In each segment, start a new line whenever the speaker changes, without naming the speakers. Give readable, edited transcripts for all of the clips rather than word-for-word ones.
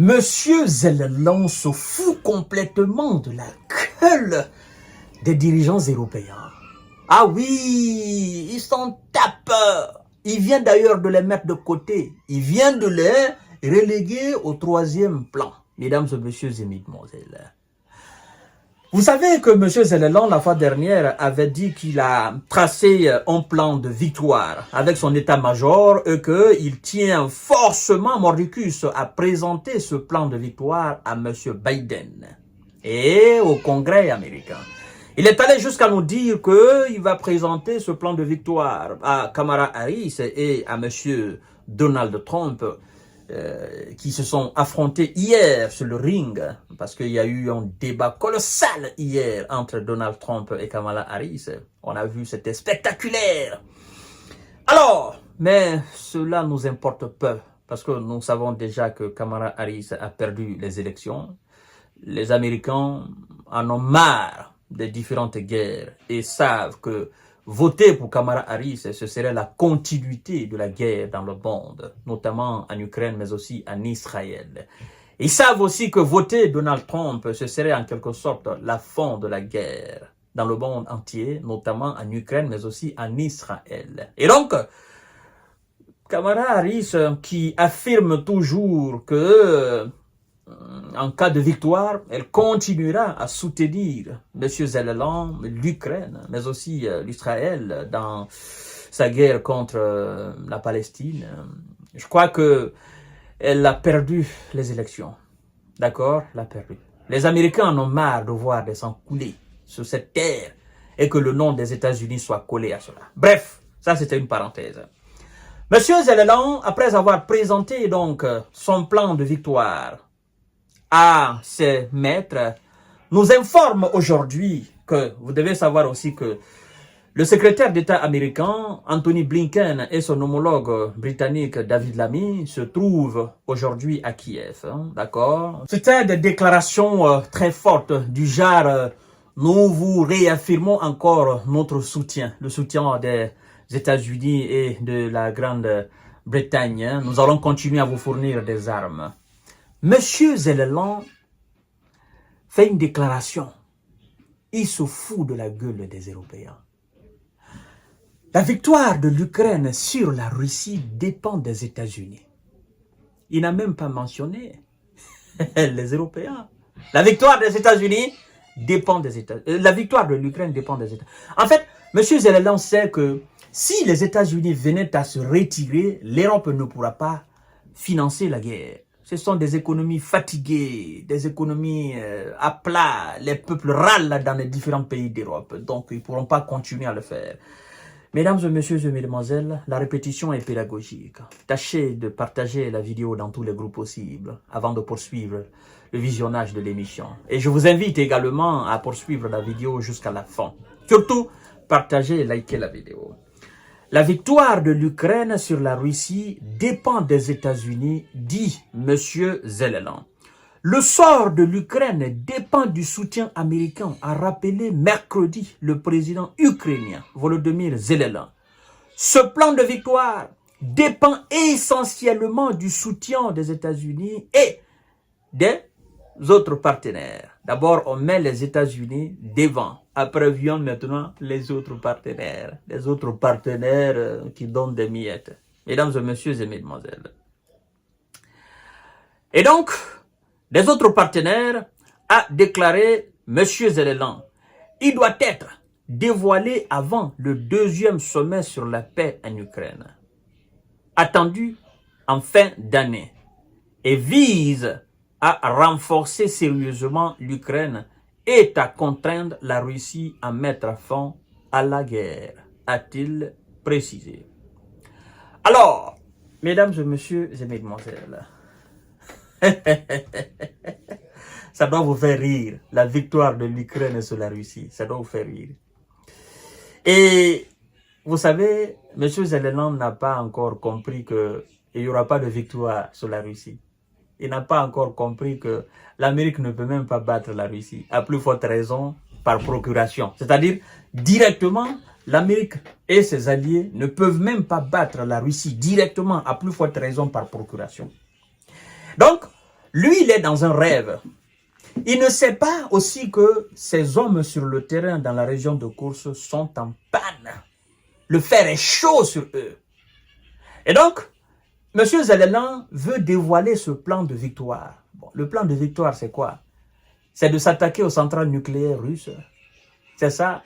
Monsieur Zelensky se fout complètement de la gueule des dirigeants européens. Ah oui, ils s'en tapent. Il vient d'ailleurs de les mettre de côté. Il vient de les reléguer au troisième plan. Mesdames et messieurs et mesdemoiselles. Vous savez que M. Zelensky, la fois dernière, avait dit qu'il a tracé un plan de victoire avec son état-major et qu'il tient forcément mordicus à présenter ce plan de victoire à M. Biden et au Congrès américain. Il est allé jusqu'à nous dire qu'il va présenter ce plan de victoire à Kamala Harris et à M. Donald Trump, qui se sont affrontés hier sur le ring, parce qu'il y a eu un débat colossal hier entre Donald Trump et Kamala Harris. On a vu, c'était spectaculaire. Alors, mais cela nous importe peu, parce que nous savons déjà que Kamala Harris a perdu les élections. Les Américains en ont marre des différentes guerres et savent que voter pour Kamala Harris, ce serait la continuité de la guerre dans le monde, notamment en Ukraine, mais aussi en Israël. Ils savent aussi que voter Donald Trump, ce serait en quelque sorte la fin de la guerre dans le monde entier, notamment en Ukraine, mais aussi en Israël. Et donc, Kamala Harris, qui affirme toujours que en cas de victoire, elle continuera à soutenir M. Zelensky, l'Ukraine, mais aussi l'Israël dans sa guerre contre la Palestine. Je crois que elle a perdu les élections. D'accord? Elle a perdu. Les Américains en ont marre de voir des sangs couler sur cette terre et que le nom des États-Unis soit collé à cela. Bref, ça c'était une parenthèse. M. Zelensky, après avoir présenté donc son plan de victoire à ses maîtres, nous informe aujourd'hui que vous devez savoir aussi que le secrétaire d'État américain Anthony Blinken et son homologue britannique David Lammy se trouvent aujourd'hui à Kiev. D'accord? C'était des déclarations très fortes du genre nous vous réaffirmons encore notre soutien, le soutien des États-Unis et de la Grande-Bretagne. Nous allons continuer à vous fournir des armes. Monsieur Zelensky fait une déclaration. Il se fout de la gueule des Européens. La victoire de l'Ukraine sur la Russie dépend des États-Unis. Il n'a même pas mentionné les Européens. La victoire des États-Unis dépend des États-Unis. La victoire de l'Ukraine dépend des États-Unis. En fait, monsieur Zelensky sait que si les États-Unis venaient à se retirer, l'Europe ne pourra pas financer la guerre. Ce sont des économies fatiguées, des économies à plat. Les peuples râlent dans les différents pays d'Europe. Donc, ils ne pourront pas continuer à le faire. Mesdames et messieurs et mesdemoiselles, la répétition est pédagogique. Tâchez de partager la vidéo dans tous les groupes possibles avant de poursuivre le visionnage de l'émission. Et je vous invite également à poursuivre la vidéo jusqu'à la fin. Surtout, partagez et likez la vidéo. La victoire de l'Ukraine sur la Russie dépend des États-Unis, dit M. Zelensky. Le sort de l'Ukraine dépend du soutien américain, a rappelé mercredi le président ukrainien Volodymyr Zelensky. Ce plan de victoire dépend essentiellement du soutien des États-Unis et des autres partenaires. D'abord, on met les États-Unis devant. Après viennent maintenant les autres partenaires. Les autres partenaires qui donnent des miettes. Mesdames et messieurs et mesdemoiselles. Et donc, les autres partenaires a déclaré M. Zelensky. Il doit être dévoilé avant le deuxième sommet sur la paix en Ukraine. Attendu en fin d'année. Et vise à renforcer sérieusement l'Ukraine et à contraindre la Russie à mettre fin à la guerre, a-t-il précisé. Alors, mesdames et messieurs et mesdemoiselles, ça doit vous faire rire, la victoire de l'Ukraine sur la Russie, ça doit vous faire rire. Et vous savez, M. Zelensky n'a pas encore compris qu'il n'y aura pas de victoire sur la Russie. Il n'a pas encore compris que l'Amérique ne peut même pas battre la Russie, à plus forte raison par procuration. C'est-à-dire, directement, l'Amérique et ses alliés ne peuvent même pas battre la Russie directement, à plus forte raison par procuration. Donc, Lui, il est dans un rêve. Il ne sait pas aussi que ces hommes sur le terrain dans la région de course sont en panne. Le fer est chaud sur eux. Et donc, M. Zelensky veut dévoiler ce plan de victoire. Bon, le plan de victoire, c'est quoi? C'est de s'attaquer aux centrales nucléaires russes. C'est ça.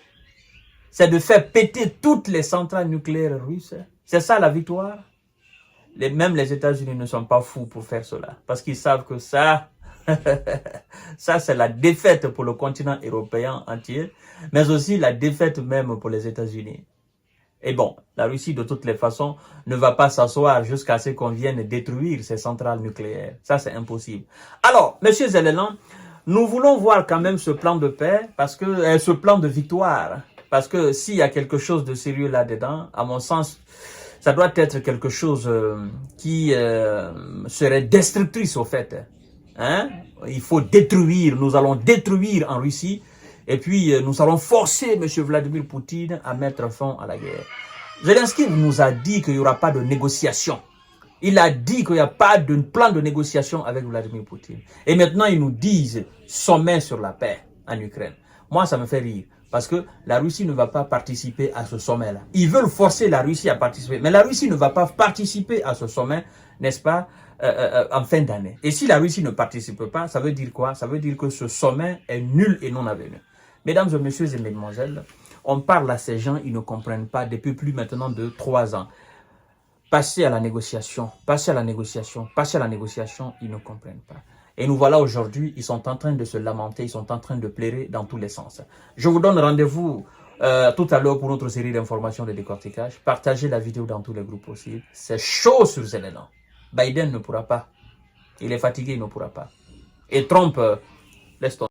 C'est de faire péter toutes les centrales nucléaires russes. C'est ça la victoire. Même les États-Unis ne sont pas fous pour faire cela. Parce qu'ils savent que ça, ça c'est la défaite pour le continent européen entier. Mais aussi la défaite même pour les États-Unis. Et bon, la Russie, de toutes les façons, ne va pas s'asseoir jusqu'à ce qu'on vienne détruire ces centrales nucléaires. Ça, c'est impossible. Alors, M. Zelensky, nous voulons voir quand même ce plan de paix, parce que ce plan de victoire. Parce que s'il y a quelque chose de sérieux là-dedans, à mon sens, ça doit être quelque chose qui serait destructrice au fait. Hein? Il faut détruire, nous allons détruire en Russie. Et puis, nous allons forcer M. Vladimir Poutine à mettre fin à la guerre. Zelensky nous a dit qu'il n'y aura pas de négociation. Il a dit qu'il n'y a pas de plan de négociation avec Vladimir Poutine. Et maintenant, ils nous disent sommet sur la paix en Ukraine. Moi, ça me fait rire. Parce que la Russie ne va pas participer à ce sommet-là. Ils veulent forcer la Russie à participer. Mais la Russie ne va pas participer à ce sommet, n'est-ce pas, en fin d'année. Et si la Russie ne participe pas, ça veut dire quoi? Ça veut dire que ce sommet est nul et non avenu. Mesdames et messieurs et mesdemoiselles, on parle à ces gens, ils ne comprennent pas depuis plus maintenant de 3 ans. Passez à la négociation, passez à la négociation, passez à la négociation, ils ne comprennent pas. Et nous voilà aujourd'hui, ils sont en train de se lamenter, ils sont en train de pleurer dans tous les sens. Je vous donne rendez-vous tout à l'heure pour notre série d'informations de décortiquage. Partagez la vidéo dans tous les groupes possibles. C'est chaud sur Zelensky. Biden ne pourra pas. Il est fatigué, il ne pourra pas. Et Trump, laisse tomber.